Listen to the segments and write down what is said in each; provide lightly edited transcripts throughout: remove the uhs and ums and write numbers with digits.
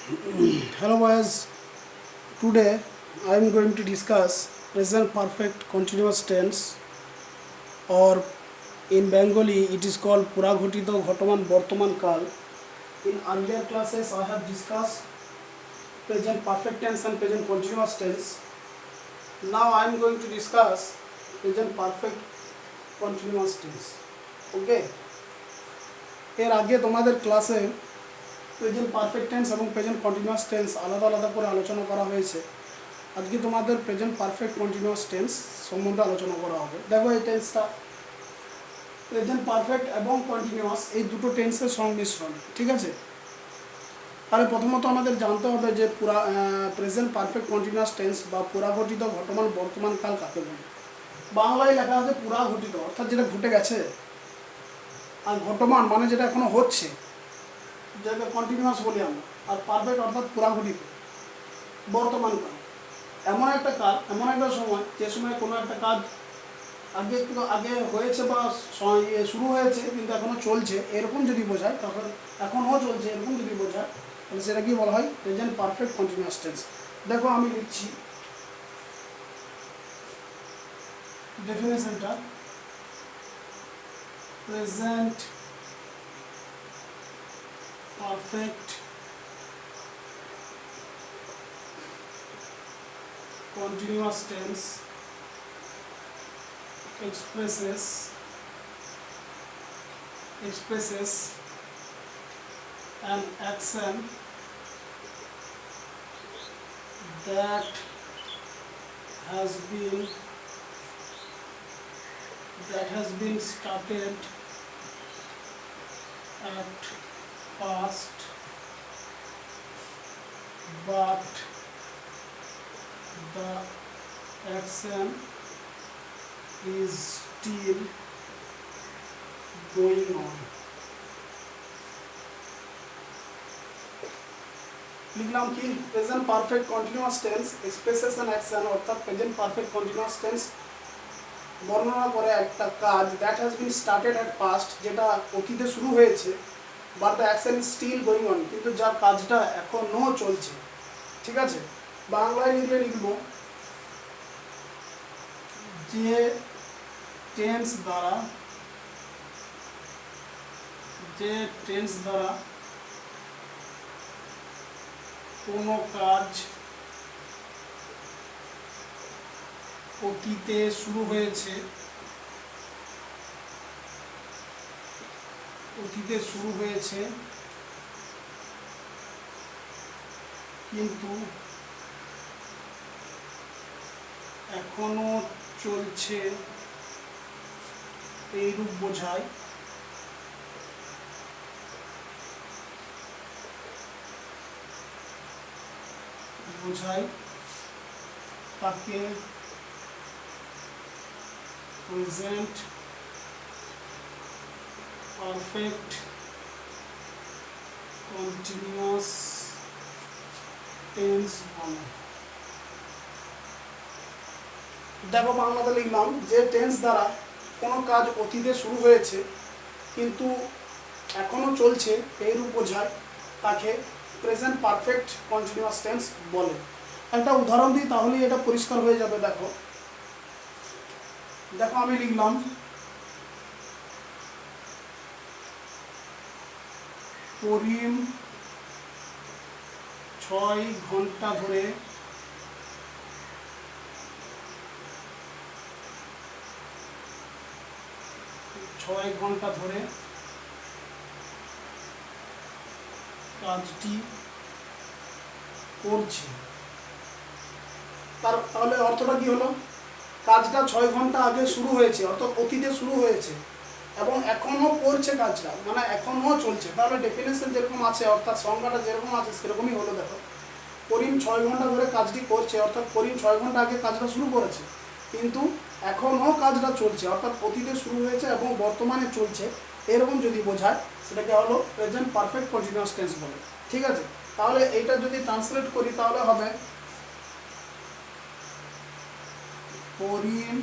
Hello boys, today I am going to discuss present perfect continuous tense, or in Bengali it is called Puraghotito Ghotoman Bortoman Kal. In earlier classes I have discussed present perfect tense and present continuous tense. Now I am going to discuss present perfect continuous tense. Okay, এর আগে তোমাদের ক্লাসে present perfect tense এবং present continuous tense আলাদা আলাদা করে আলোচনা করা হয়েছে। আজকে তোমাদের প্রেজেন্ট পারফেক্ট কন্টিনিউয়াস টেন্স সম্বন্ধে আলোচনা করা হবে। দেখো এই টেন্সটা প্রেজেন্ট পারফেক্ট এবং কন্টিনিউয়াস এই দুটো টেন্সের সংমিশ্রণ, ঠিক আছে। তাহলে প্রথমত আমাদের জানতে হবে যে প্রেজেন্ট পারফেক্ট কন্টিনিউয়াস টেন্স বা পুরাঘটিত ঘটমান বর্তমান কাল কাকে বলে। বাংলায় লেখা আছে পুরাঘটিত, অর্থাৎ যেটা ঘটে গেছে, আর ঘটমান মানে যেটা এখনো হচ্ছে, যেটা কন্টিনিউয়াস বলি আমরা। আর পারফেক্ট অর্থাৎ পুরাঘটিত বর্তমান কাল এমন একটা কাল, এমন একটা সময় যে সময় কোনো একটা কাজ আগে হয়েছে বা শুরু হয়েছে কিন্তু এখনো চলছে, এরকম যদি বোঝায় তখন এখনও চলছে এরকম যদি বোঝায় তাহলে সেটা কি বলা হয়? Present perfect continuous tense. দেখো আমি লিখছি ডেফিনেশনটা। Present perfect continuous tense expresses an action that has been started at past but the action is still going on. লিখলাম কি? Present perfect continuous tense expresses an action, অর্থাৎ present perfect continuous tense বর্ণনা করে একটা কাজ that has been started at past, যেটা অতীতে শুরু হয়েছে, but the action is still going on, কিন্তু যার কাজটা এখনও চলছে, ঠিক আছে। বাংলায় লিখলে লিখব যে টেন্স দ্বারা কোনো কাজ অতীতে শুরু হয়েছে কিন্তু এখনো চলছে এইরূপ বোঝায় তাকে প্রেজেন্ট পারফেক্ট কন্টিনিউয়াস টেন্স বলে। দেখো বাংলাতে লিখলাম যে টেন্স দ্বারা কোনো কাজ অতীতে শুরু হয়েছে কিন্তু এখনও চলছে এইরূপ বোঝায় তাকে প্রেজেন্ট পারফেক্ট কন্টিনিউয়াস টেন্স বলে। একটা উদাহরণ দিই তাহলেই এটা পরিষ্কার হয়ে যাবে। দেখো আমি লিখলাম করিম 6 ঘন্টা ধরে কাজটি করছে। তাহলে অর্থটা কি হলো? কাজটা 6 ঘন্টা আগে শুরু হয়েছে, অর্থাৎ অতীতে শুরু হয়েছে এবং এখনও করছে কাজটা, মানে এখনও চলছে। তাহলে ডেফিনেশন যেরকম আছে, অর্থাৎ সংজ্ঞাটা যেরকম আছে সেরকমই হলো। দেখো করিম 6 ঘন্টা ধরে কাজটি করছে, অর্থাৎ করিম 6 ঘন্টা আগে কাজটা শুরু করেছে কিন্তু এখনও কাজটা চলছে, অর্থাৎ অতীতে শুরু হয়েছে এবং বর্তমানে চলছে, এরকম যদি বোঝায় সেটাকে হলো প্রেজেন্ট পারফেক্ট কন্টিনিউয়াস টেন্স বলে, ঠিক আছে। তাহলে এইটা যদি ট্রান্সলেট করি তাহলে হবে করিম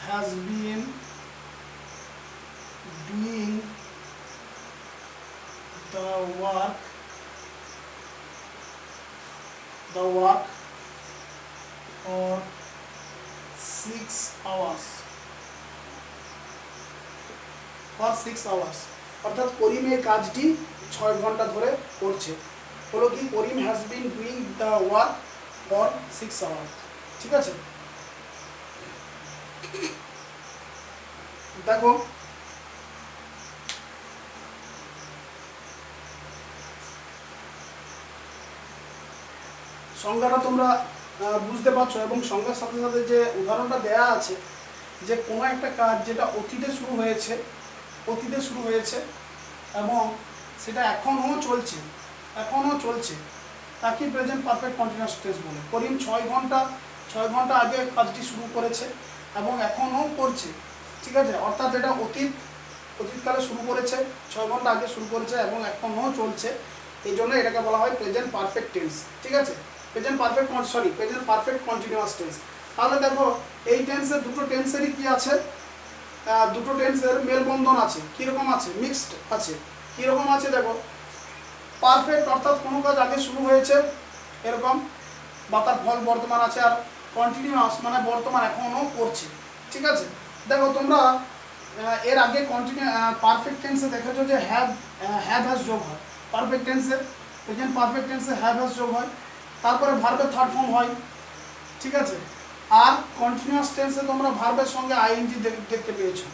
has been doing the work hours, for 6 hours, অর্থাৎ করিম এই কাজটি 6 ঘন্টা ধরে করছে। হলো কি, Karim has been doing the work for 6 hours। ঠিক আছে, দেখো সংজ্ঞাটা তোমরা বুঝতে পারছো, এবং সংজ্ঞার সাথে সাথে যে উদাহরণটা দেয়া আছে যে কোনো একটা কাজ যেটা অতীতে শুরু হয়েছে এবং সেটা এখনও চলছে তাকে প্রেজেন্ট পারফেক্ট কন্টিনিউয়াস টেন্স বলে। করিম 6 ঘন্টা আগে কাজটি শুরু করেছে এবং এখনও করছে। ঠিক আছে, অর্থাৎ এটা অতীতকালে শুরু করেছে, 6 ঘন্টা আগে শুরু করেছে এবং এখনও চলছে, এই জন্য এটাকে বলা হয় প্রেজেন্ট পারফেক্ট টেন্স। ঠিক আছে, প্রেজেন্ট পারফেক্ট কন্টিনিউয়াস টেন্স। তাহলে দেখো এই টেন্সের দুটো টেন্সেরই কি আছে, দুটো টেন্সের মেলবন্ধন আছে। কীরকম আছে? মিক্সড আছে। কীরকম আছে দেখো, পারফেক্ট অর্থাৎ কোনো কাজ আগে শুরু হয়েছে এরকম, বা তার ফল বর্তমান আছে, আর কন্টিনিউয়াস মানে বর্তমান এখনও করছে। ঠিক আছে, দেখো তোমরা এর আগে পারফেক্ট টেন্সে দেখেছো যে হ্যাভ হ্যাজ যোগ হয়। পারফেক্ট টেন্সে, প্রেজেন্ট পারফেক্ট টেন্সে হ্যাভ হ্যাজ যোগ হয়, তারপরে ভার্বের থার্ড ফর্ম হয়। ঠিক আছে, আর কন্টিনিউয়াস টেন্সে তোমরা ভার্বের সঙ্গে আইএনজি দেখতে পেয়েছো।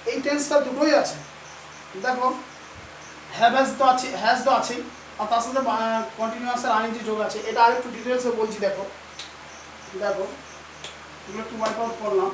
এই টেন্সটা দুটোই আছে। দেখো হ্যাজ তো আছেই, আর তার সাথে কন্টিনিউয়াসের আইএনজি যোগ আছে। এটা আরেকটু ডিটেলসে বলছি। দেখো এগুলো একটু ওয়াইপ আউট করলাম।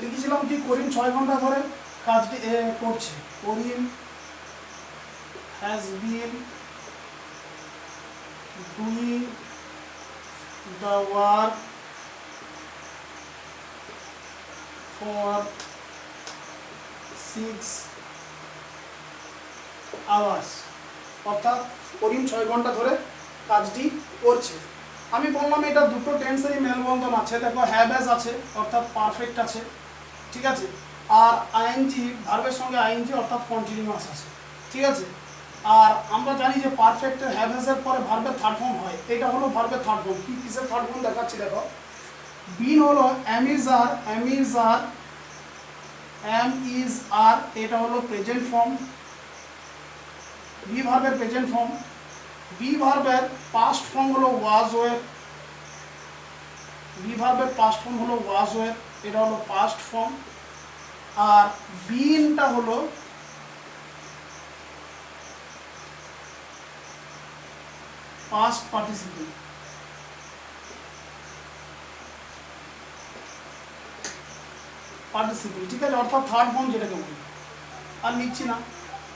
লিখেছিলাম কি, করিম 6 ঘন্টা ধরে কাজটি করছে। Karim has been doing the work for 6 hours, অর্থাৎ করিম 6 ঘন্টা ধরে কাজটি করছে। আমি বললাম এটা দুটো টেন্সেরই মেলবন্ধন আছে। দেখো হ্যাভ হ্যাজ আছে অর্থাৎ পারফেক্ট আছে। ঠিক আছে, আর আইএনজি ভার্বের সঙ্গে আইএনজি অর্থাৎ কন্টিনিউয়াস আছে। ঠিক আছে, আর আমরা জানি যে পারফেক্টের হ্যাভ হ্যাজের পরে ভার্বের থার্ড ফর্ম হয়। এটা হলো ভার্বের থার্ড ফর্ম। কিসের থার্ড ফর্ম দেখাচ্ছি দেখো, বিন হলো এম ইজ আর, এটা হলো প্রেজেন্ট ফর্ম। বি ভার্বের প্রেজেন্ট ফর্ম, বি ভার্বের পাস্ট ফর্ম হলো ওয়াজ ওয়ের, এটা হলো পাস্ট ফর্ম। আর বিনটা হলো পাস্ট পার্টিসিপল। ঠিক আছে, অর্থাৎ থার্ড ফর্ম যেটাকে বলি। আর নিচ্ছি না,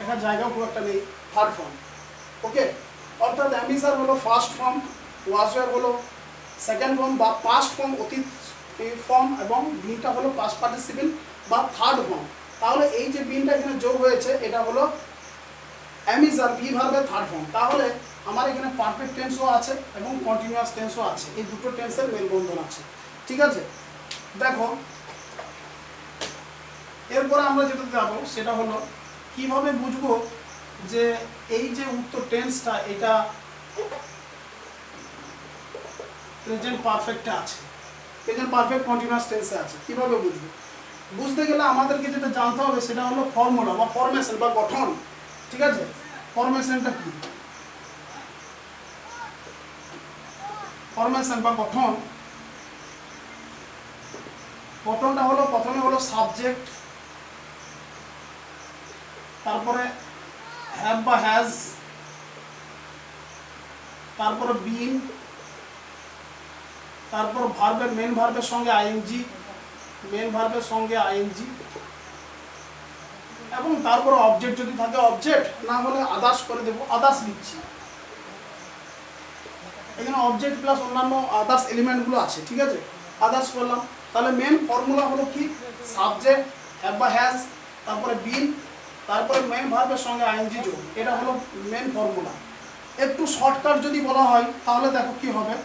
এখানে জায়গাও খুব একটা নেই। থার্ড ফর্ম, ওকে। অর্থাৎ অ্যামিসার হলো ফার্স্ট ফর্ম, ওয়াজওয়ার হলো সেকেন্ড ফর্ম বা পাস্ট ফর্ম, অতীত ফর্ম, এবং বিনটা হলো পাস্ট পার্টিসিপল বা থার্ড ফর্ম। তাহলে এই যে বিনটা এখানে যোগ হয়েছে এটা হলো অ্যামিসার, বি ভার্বের থার্ড ফর্ম। তাহলে আমার এখানে পারফেক্ট টেন্সও আছে এবং কন্টিনিউয়াস টেন্সও আছে। এই দুটো টেন্সের মেলবন্ধন আছে। ঠিক আছে, দেখো এরপরে আমরা যেটা যাবো সেটা হলো কিভাবে বুঝবো যে এই যে উত্তর টেন্সটা এটা প্রেজেন্ট পারফেক্টে আছে, প্রেজেন্ট পারফেক্ট কন্টিনিউয়াস টেন্সে আছে। কিভাবে বুঝবো? বুঝতে গেলে আমাদেরকে যেটা জানতে হবে সেটা হলো ফর্মুলা বা ফরমেশন বা গঠন। ঠিক আছে, ফরমেশনটা কি? ফরমেশন বা গঠনটা হলো প্রথমে হলো সাবজেক্ট, তারপরে হ্যাভ বা হ্যাজ, তারপরে বিন, তারপর ভার্বের মেন ভার্বের সঙ্গে আইএনজি, এবং তারপরে অবজেক্ট যদি থাকে অবজেক্ট, না হলে আদার্স করে দেবো, আদার্স লিখছি। এখানে অবজেক্ট প্লাস অন্যান্য আদার্স এলিমেন্টগুলো আছে। ঠিক আছে, আদার্স করলাম। তাহলে মেন ফর্মুলা হলো কি, সাবজেক্ট হ্যাভ বা হ্যাজ, তারপরে বিন, তারপরে মেন ভার্বের সঙ্গে আইএনজি যোগ, এটা হলো মেন ফর্মুলা। একটু শর্টকাট যদি বলা হয় তাহলে দেখো কি হবে,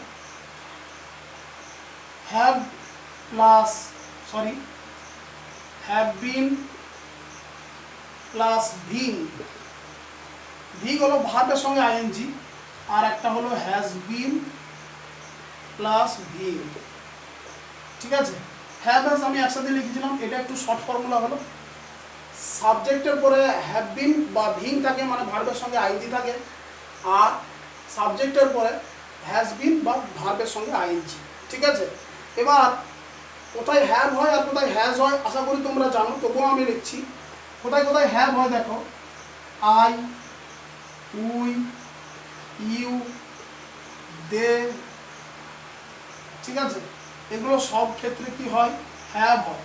have plus have been plus ving, ving হলো ভার্বের সঙ্গে আইএনজি, আর একটা হলো হ্যাজ বিন প্লাস ভিং। ঠিক আছে, হ্যাভ হ্যাজ আমি একসাথে লিখেছিলাম, এটা একটু শর্ট ফর্মুলা হলো। সাবজেক্টের পরে হ্যাভ বিন বা ভিং থাকে, মানে ভার্বের সঙ্গে আইএনজি থাকে, আর সাবজেক্টের পরে হ্যাজ বিন বা ভার্বের সঙ্গে আইএনজি। ঠিক আছে, এবার কোথায় হ্যাভ হয় আর কোথায় হ্যাজ হয় আশা করি তোমরা জানো, তবুও আমি লিখছি। কোথায় কোথায় হ্যাভ হয় দেখো, আই, উই, ইউ, দে। ঠিক আছে, এগুলো সব ক্ষেত্রে কি হয়, হ্যাভ হয়,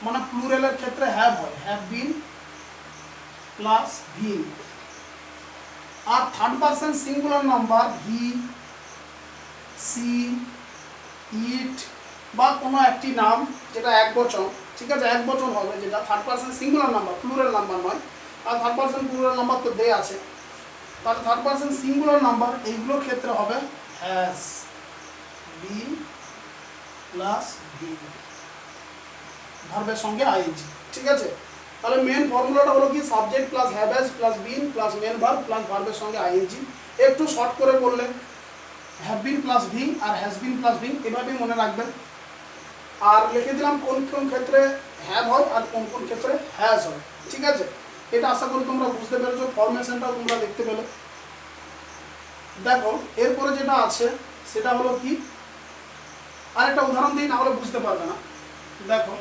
মানে প্লুরালের ক্ষেত্রে হ্যাভ হয়, হ্যাভ বিন প্লাস ভিন। আর third person singular number he, she, it বা কোনো একটি নাম যেটা এক বচন, ঠিক আছে, এক বচন হবে, যেটা third person singular number, plural number নয়। আর থার্ড পারসন প্লুরাল নাম্বার তো দে আছে, তাহলে থার্ড পারসন সিঙ্গুলার নাম্বার এইগুলোর ক্ষেত্রে হবে হ্যাজ বিন প্লাস ভিন, ভার্বের সঙ্গে আইএনজি। ঠিক আছে, তাহলে মেন ফর্মুলাটা হলো কি, subject plus have has plus been plus main verb plus ভার্বের সঙ্গে আইএনজি। একটু শর্ট করে বললে হ্যাভ বিন প্লাস ভিং আর হ্যাজ বিন প্লাস ভিং, এভাবেই মনে রাখবেন। আর লিখে দিলাম কোন কোন ক্ষেত্রে হ্যাভ হয় আর কোন কোন ক্ষেত্রে হ্যাজ হয়। ঠিক আছে, এটা আশা করি তোমরা বুঝতে পেরেছো, ফরমেশনটাও তোমরা দেখতে পেলে। দেখো এরপরে যেটা আছে সেটা হলো কি, আরেকটা উদাহরণ দিই, না হলে বুঝতে পারবে না। দেখো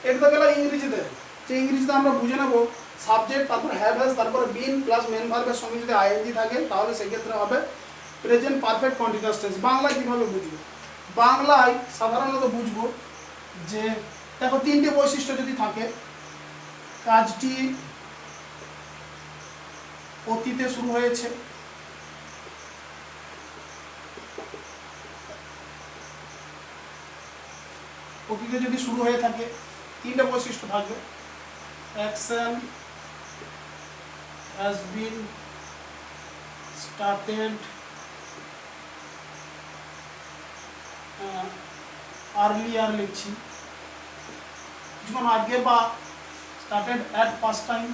এটা তো গেল ইংরেজিতে, যে ইংরেজিতে আমরা বুঝে নেব সাবজেক্ট, তারপর হ্যাভ হ্যাজ, তারপরে বিন প্লাস মেন ভার্বের সঙ্গে যদি আইএনজি থাকে তাহলে সেক্ষেত্রে হবে প্রেজেন্ট পারফেক্ট কন্টিনিউয়াস টেন্স। বাংলায় কীভাবে বুঝবো, বাংলায় সাধারণত বুঝবো যে দেখো তিনটে বৈশিষ্ট্য যদি থাকে, কাজটি অতীতে শুরু হয়েছে, অতীতে যদি শুরু হয়ে থাকে তিনটে বৈশিষ্ট্য থাকবে, action has been started earlier লিখছি, কিছুক্ষণ আগে, বা স্টার্টেড অ্যাট ফার্স্ট টাইম।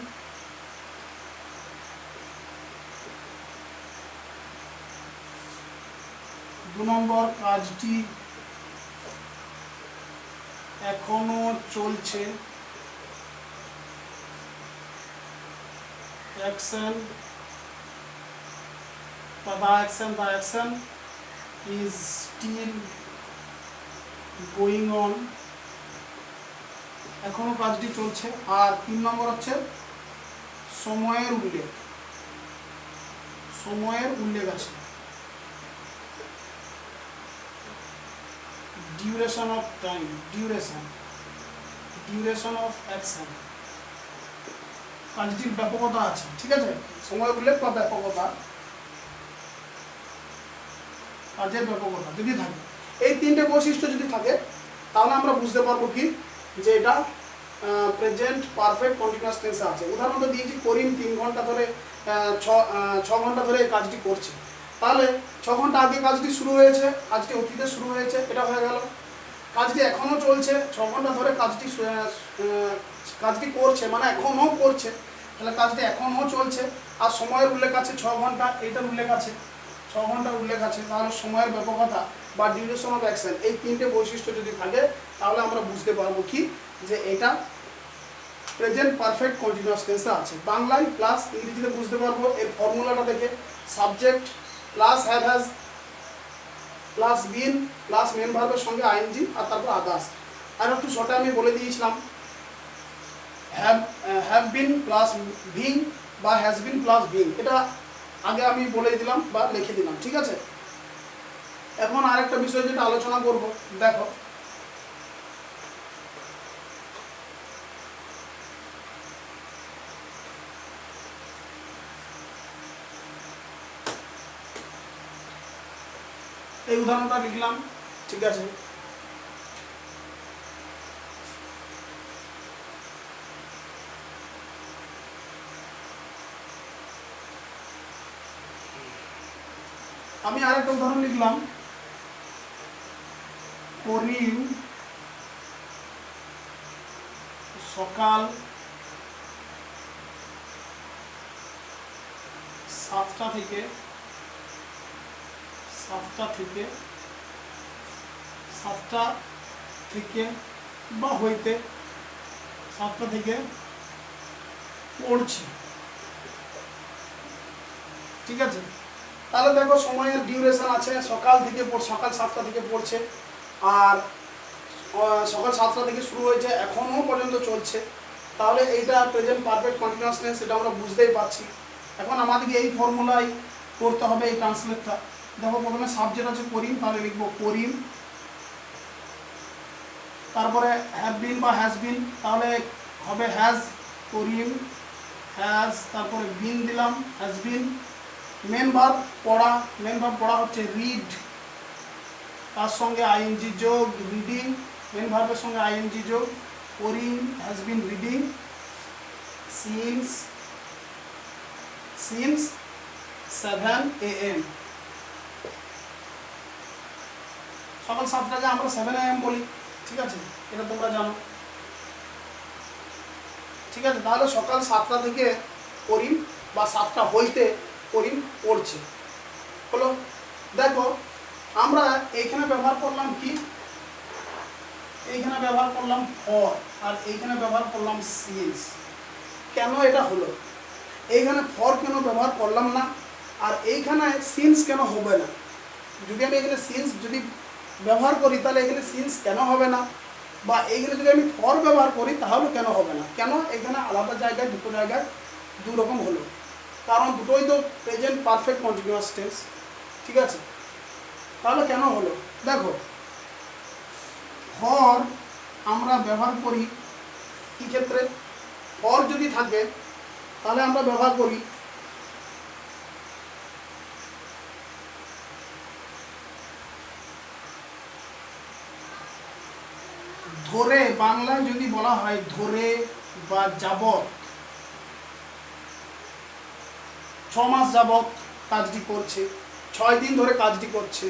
দু নম্বর, কাজটি এখনো চলছে, অ্যাকশন বা the action is still going on, এখনো কাজটি চলছে। আর তিন নম্বর হচ্ছে সময়ের উল্লেখ, সময়ের উল্লেখ আছে, duration of time, duration of action, কাজটির ব্যাপকতা আছে। ঠিক আছে, সময় উল্লেখ বা ব্যাপকতা, কাজের ব্যাপকতা যদি থাকে, এই তিনটে বৈশিষ্ট্য যদি থাকে তাহলে আমরা বুঝতে পারবো কি, যে এটা প্রেজেন্ট পারফেক্ট কন্টিনিউয়াস টেন্সে আছে। উদাহরণটা দিয়েছি, করিম 3 ঘন্টা ধরে 6 ঘন্টা ধরে এই কাজটি করছে, তাহলে 6 ঘন্টা আগে কাজটি শুরু হয়েছে, কাজটি অতীতে শুরু হয়েছে, এটা হয়ে গেল। কাজটি এখনও চলছে, 6 ঘন্টা ধরে কাজটি করছে, মানে এখনও করছে, তাহলে কাজটি এখনও চলছে। আর সময়ের উল্লেখ আছে 6 ঘন্টা, এইটার উল্লেখ আছে 6 ঘন্টার উল্লেখ আছে, তাহলে সময়ের ব্যাপকতা বা ডিউরেশন অফ অ্যাকশন, এই তিনটে বৈশিষ্ট্য যদি থাকে তাহলে আমরা বুঝতে পারবো কি, যে এটা প্রেজেন্ট পারফেক্ট কন্টিনিউয়াস টেন্সে আছে। বাংলায় প্লাস ইংরেজিতে বুঝতে পারবো এর ফর্মুলাটা দেখে, subject plus have has plus been plus main ভার্বের সঙ্গে আইএনজি আর তারপর আদার্স। আর একটু শর্টে আমি বলে দিয়েছিলাম, হ্যাভ বিন প্লাস ভিং বা হ্যাজ বিন প্লাস ভিং, এটা আগে আমি বলে দিলাম বা লিখে দিলাম। ঠিক আছে, এখন আরেকটা বিষয় যেটা আলোচনা করব, দেখো এই উদাহরণটা লিখলাম, ঠিক আছে। আমি আরেকটা উদাহরণ লিখলাম, করিম সকাল 7টা থেকে বা হইতে 7টা থেকে পড়ছি, ঠিক আছে। তাহলে দেখো সময়ের ডিউরেশন আছে, সকাল 7টা থেকে পড়ছে, আর সকাল 7টা থেকে শুরু হয়েছে, এখনও পর্যন্ত চলছে। তাহলে এইটা প্রেজেন্ট পারফেক্ট কন্টিনিউয়াস টেন্স, সেটা আমরা বুঝতেই পারছি। এখন আমাদেরকে এই ফর্মুলাই করতে হবে এই ট্রান্সলেটটা। দেখো প্রথমে সাবজেক্ট আছে করিম, তাহলে লিখবো করিম, তারপরে হ্যাভ বিন বা হ্যাজ বিন, তাহলে হবে হ্যাজ, করিম হ্যাজ, তারপরে বিন দিলাম, হ্যাজ বিন। মেন ভার্ব পড়া, মেন ভার্ব পড়া হচ্ছে রিড, তার সঙ্গে আইএনজি যোগ, রিডিং, মেন ভার্বের সঙ্গে আইএনজি যোগ, Karim has been reading since 7 AM। সকাল 7টাকে আমরা 7 AM বলি, ঠিক আছে, এটা তোমরা জানো, ঠিক আছে। তাহলে সকাল 7টা থেকে করিম বা 7টা হইতে করিম পড়ছে, হলো। দেখো আমরা এইখানে ব্যবহার করলাম কি, এইখানে ব্যবহার করলাম ফর, আর এইখানে ব্যবহার করলাম সিন্স। কেন এটা হলো? এইখানে ফর কেন ব্যবহার করলাম না, আর এইখানে সিন্স কেন হবে না? যদি আমি এখানে সিন্স যদি ব্যবহার করি তাহলে এখানে সিন্স কেন হবে না, বা এইখানে যদি আমি ফর ব্যবহার করি তাহলে কেন হবে না? কেন এখানে আলাদা জায়গায় দুটো জায়গায় দু রকম হলো? কারণ দুটোই তো প্রেজেন্ট পারফেক্ট কন্টিনিউয়াস টেন্স, ঠিক আছে। তাহলে কেন হলো? দেখো ফর আমরা ব্যবহার করি কি ক্ষেত্রে? ফর যদি থাকে তাহলে আমরা ব্যবহার করি ধরে, বাংলায় যদি বলা হয় ধরে বা যাবত, 6 মাস যাবত কাজটি করছে, 6 দিন ধরে কাজটি করছে,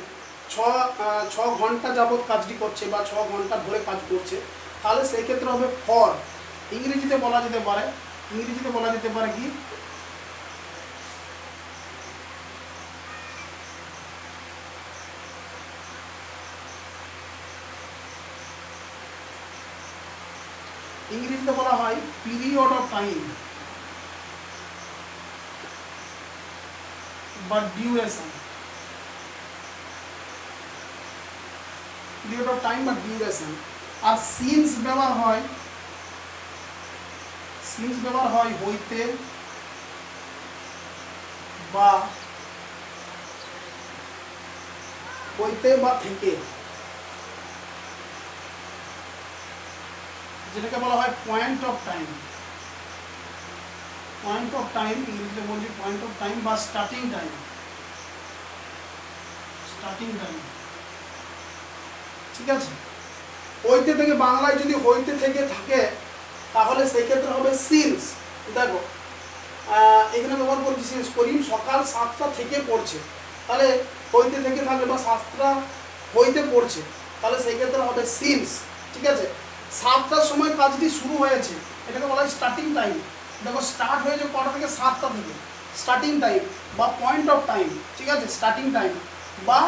6 ঘন্টা যাবত কাজটি করছে, বা 6 ঘন্টা ধরে কাজ করছে, তাহলে সেই ক্ষেত্রে হবে ফর। ইংরেজিতে বলা যেতে পারে কি, ইংরেজিতে বলা হয় পিরিয়ড অফ টাইম বা ডিউরেশন, পিরিয়ড অফ টাইম বা ডিউরেশন। আর সিন্স ব্যবহার হয় হইতে বা থেকে, যেটাকে বলা হয় পয়েন্ট অফ টাইম। ইংরেজিতে বলছি পয়েন্ট অফ টাইম বা স্টার্টিং টাইম, ঠিক আছে। হইতে থেকে, বাংলায় যদি হইতে থেকে থাকে তাহলে সেই ক্ষেত্রে হবে সিন্স। দেখো এখানে ব্যবহার করছি সিন্স, করিম সকাল 7টা থেকে পড়ছে, তাহলে হইতে থেকে থাকলে বা 7টা হইতে পড়ছে, তাহলে সেই ক্ষেত্রে হবে সিন্স, ঠিক আছে। 7টার সময় কাজটি শুরু হয়েছে, এটাকে বলা হয় স্টার্টিং টাইম। দেখো স্টার্ট হয়েছে কটা থেকে? 7টা থেকে, স্টার্টিং টাইম বা পয়েন্ট অফ টাইম, ঠিক আছে, স্টার্টিং টাইম। বা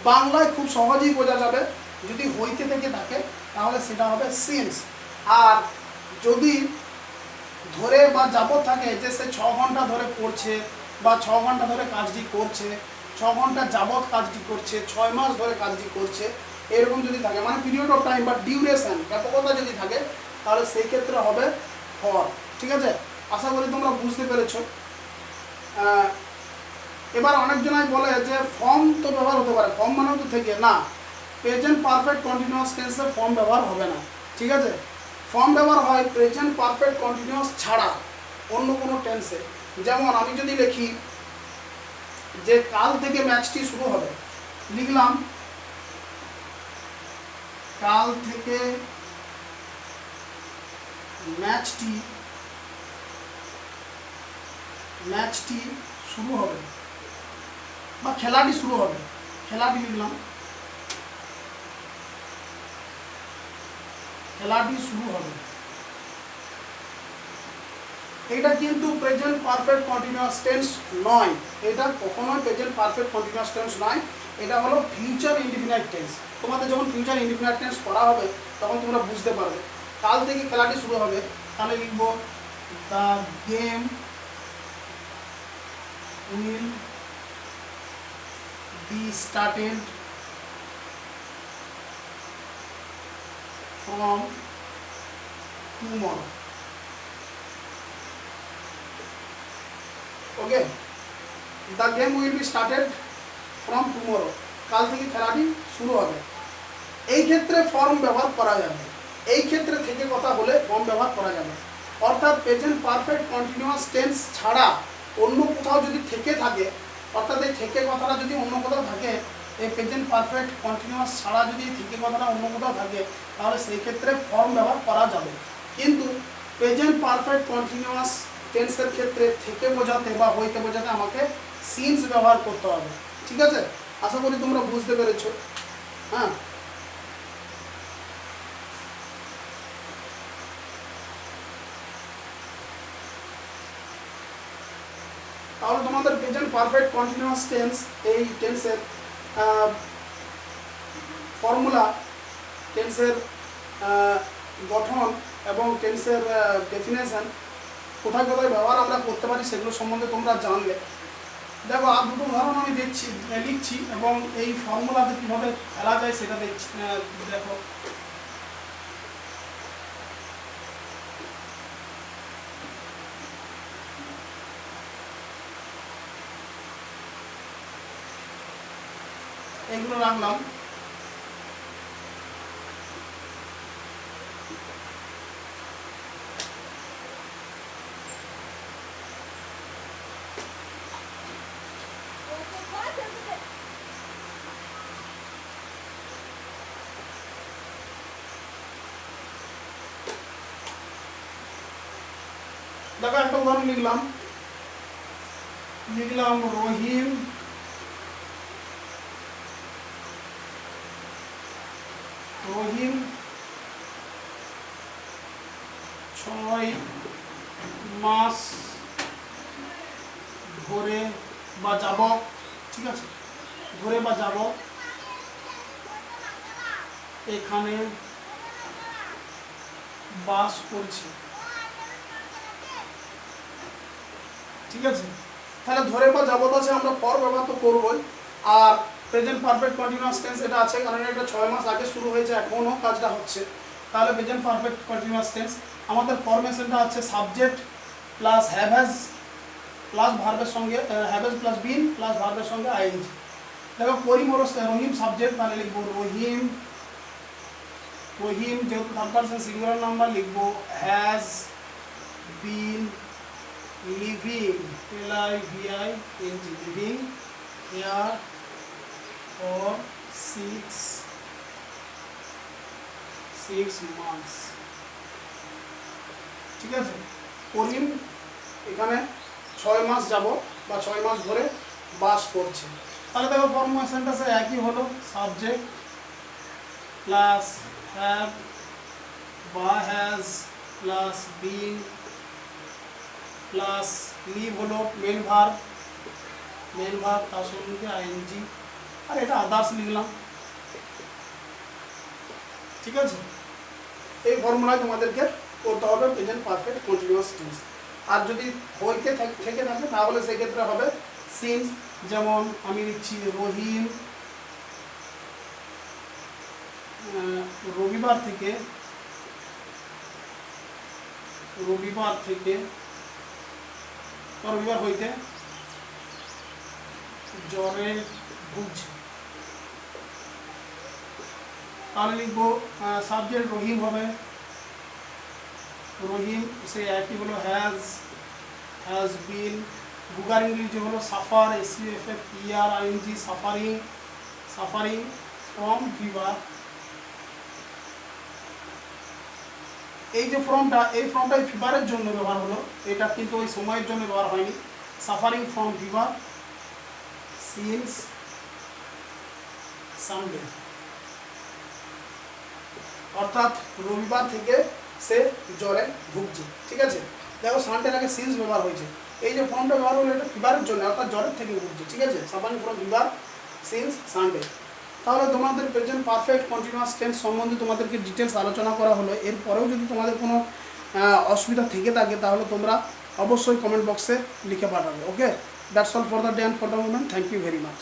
বাংলায় খুব সহজেই বোঝা যাবে, যদি হইতে থেকে থাকে তাহলে সেটা হবে সিন্স। আর যদি ধরে বা যাবত থাকে, যে সে 6 ঘন্টা ধরে পড়ছে বা 6 ঘন্টা ধরে কাজটি করছে, 6 ঘন্টা যাবত কাজটি করছে, 6 মাস ধরে কাজটি করছে, এরকম যদি থাকে, মানে পিরিয়ড অফ টাইম বা ডিউরেশন, ব্যাপকতা যদি থাকে, তাহলে সেই ক্ষেত্রে হবে ফর, ঠিক আছে। আশা করি তোমরা বুঝতে পেরেছো। এবার অনেকজনাই বলে যে ফর্ম তো ব্যবহার হতে পারে, ফর্ম মানেও তো থেকে না, প্রেজেন্ট পারফেক্ট কন্টিনিউয়াস টেন্সে ফর্ম ব্যবহার হবে না, ঠিক আছে। ফর্ম ব্যবহার হয় প্রেজেন্ট পারফেক্ট কন্টিনিউয়াস ছাড়া অন্য কোনো টেন্সে। যেমন আমি যদি লিখি যে কাল থেকে ম্যাচটি শুরু হবে, লিখলাম কাল থেকে ম্যাচটি শুরু হবে বা খেলাটি শুরু হবে, খেলাটি লিখলাম খেলাটি শুরু হবে। এটা কিন্তু প্রেজেন্ট পারফেক্ট কন্টিনিউয়াস টেন্স নয়, এটা কখনোই প্রেজেন্ট পারফেক্ট কন্টিনিউয়াস টেন্স নয়, এটা হলো ফিউচার ইনডিফিনাইট টেন্স। তোমাদের যখন ফিউচার ইনডিফিনাইট টেন্স পড়া হবে তখন তোমরা বুঝতে পারবে। কাল থেকে খেলাটি শুরু হবে, তাহলে লিখব the game will be started from tomorrow. Okay, the game will be started from tomorrow, কাল থেকে খেলাটি শুরু হবে। এই ক্ষেত্রে ফর্ম ব্যবহার করা যাবে, এই ক্ষেত্রে থেকে কথা বলে ফর্ম ব্যবহার করা যাবে। অর্থাৎ প্রেজেন্ট পারফেক্ট কন্টিনিউয়াস টেন্স ছাড়া অন্য কোথাও যদি থেকে থাকে, অর্থাৎ এই থেকে কথাটা যদি অন্য কোথাও থাকে, এই প্রেজেন্ট পারফেক্ট কন্টিনিউয়াস ছাড়া যদি এই থেকে কথাটা অন্য কোথাও থাকে, তাহলে সেই ক্ষেত্রে ফর্ম ব্যবহার করা যাবে। কিন্তু প্রেজেন্ট পারফেক্ট কন্টিনিউয়াস টেন্সের ক্ষেত্রে থেকে বোঝাতে বা হইতে বোঝাতে আমাকে সিন্স ব্যবহার করতে হবে। ঠিক আছে, আশা করি তোমরা বুঝতে পেরেছো। হ্যাঁ, তাহলে তোমাদের প্রেজেন্ট পারফেক্ট কন্টিনিউয়াস টেন্স, এই টেন্সের ফর্মুলা, টেন্সের গঠন এবং টেন্সের ডেফিনেশন কোথায় কোথায় ব্যবহার আমরা করতে পারি সেগুলো সম্বন্ধে তোমরা জানলে। দেখো আর দুটো উদাহরণ আমি লিখছি এবং এই ফর্মুলাতে কীভাবে ফেলা যায় সেটা দেখছি। দেখো এগুলো রাখলাম। দেখো একটা উদাহরণ লিখলাম রহিম 6 মাস ধরে বা যাব, ঠিক আছে, ধরে বা যাব এখানে বাস করছে। ঠিক আছে, তাহলে ধরে বা যাবত আছে, আমরা ফর ব্যবহার তো করবোই। আর প্রেজেন্ট পারফেক্ট কন্টিনিউয়াস টেন্স এটা আছে কারণ এটা 6 মাস আগে শুরু হয়েছে, এখনও কাজটা হচ্ছে। তাহলে প্রেজেন্ট পারফেক্ট কন্টিনিউয়াস টেন্স আমাদের ফরমেশনটা হচ্ছে subject plus have has plus ভার্বের সঙ্গে have has plus been plus ভার্বের সঙ্গে আইএনজি। দেখো রহিম সাবজেক্ট, তাহলে লিখবো রহিম যেহেতু থার্ড পারসন সিঙ্গুলার নাম্বার লিখবো has been living, living, living here for 6 months। ঠিক আছে, করিম এখানে 6 মাস যাব বা 6 মাস ধরে বাস করছে। তাহলে দেখো ফরমেশনটা সে একই হলো, সাবজেক্ট প্লাস হ্যাভ বা has plus been plus live হলো মেন ভার্ব তার সঙ্গে আইএনজি, আর এটা আদার্স লিখলাম। ঠিক আছে, এই ফর্মুলায় তোমাদেরকে করতে হবে প্রেজেন্ট পারফেক্ট কন্টিনিউয়াস টেন্স। আর যদি হইতে থেকে থাকে তাহলে সেক্ষেত্রে হবে সিন্স। যেমন আমি লিখছি রহিম রবিবার থেকে রবিবার হইতে জ্বরে ভুগছে। তাহলে লিখবো সাবজেক্ট রহিম হবে, রহিম সে একই হলো হ্যাজ বিন, ভুগার ইংরেজি হলো suffer, SUFFER ING suffering, suffering from fever. এই যে ফর্মটা, এই ফর্মটা ফিভারের জন্য ব্যবহার হলো, এটা কিন্তু ওই সময়ের জন্য ব্যবহার হয়নি। Suffering from fever since Sunday, অর্থাৎ রবিবার থেকে সে জ্বরে ভুগছে। ঠিক আছে, দেখো সানডের আগে সিন্স ব্যবহার হয়েছে, এই যে ফর্মটা ব্যবহার হলো এটা ফিভারের জন্য, অর্থাৎ জ্বরের থেকে ভুগছে। ঠিক আছে, suffering from fever since Sunday. তাহলে তোমাদের প্রেজেন্ট পারফেক্ট কন্টিনিউয়াস টেন্স সম্বন্ধে তোমাদেরকে ডিটেলস আলোচনা করা হলো। এরপরেও যদি তোমাদের কোনো অসুবিধা থেকে থাকে তাহলে তোমরা অবশ্যই কমেন্ট বক্সে লিখে পাঠাবে। Okay, that's all for the day and for the moment. Thank you very much.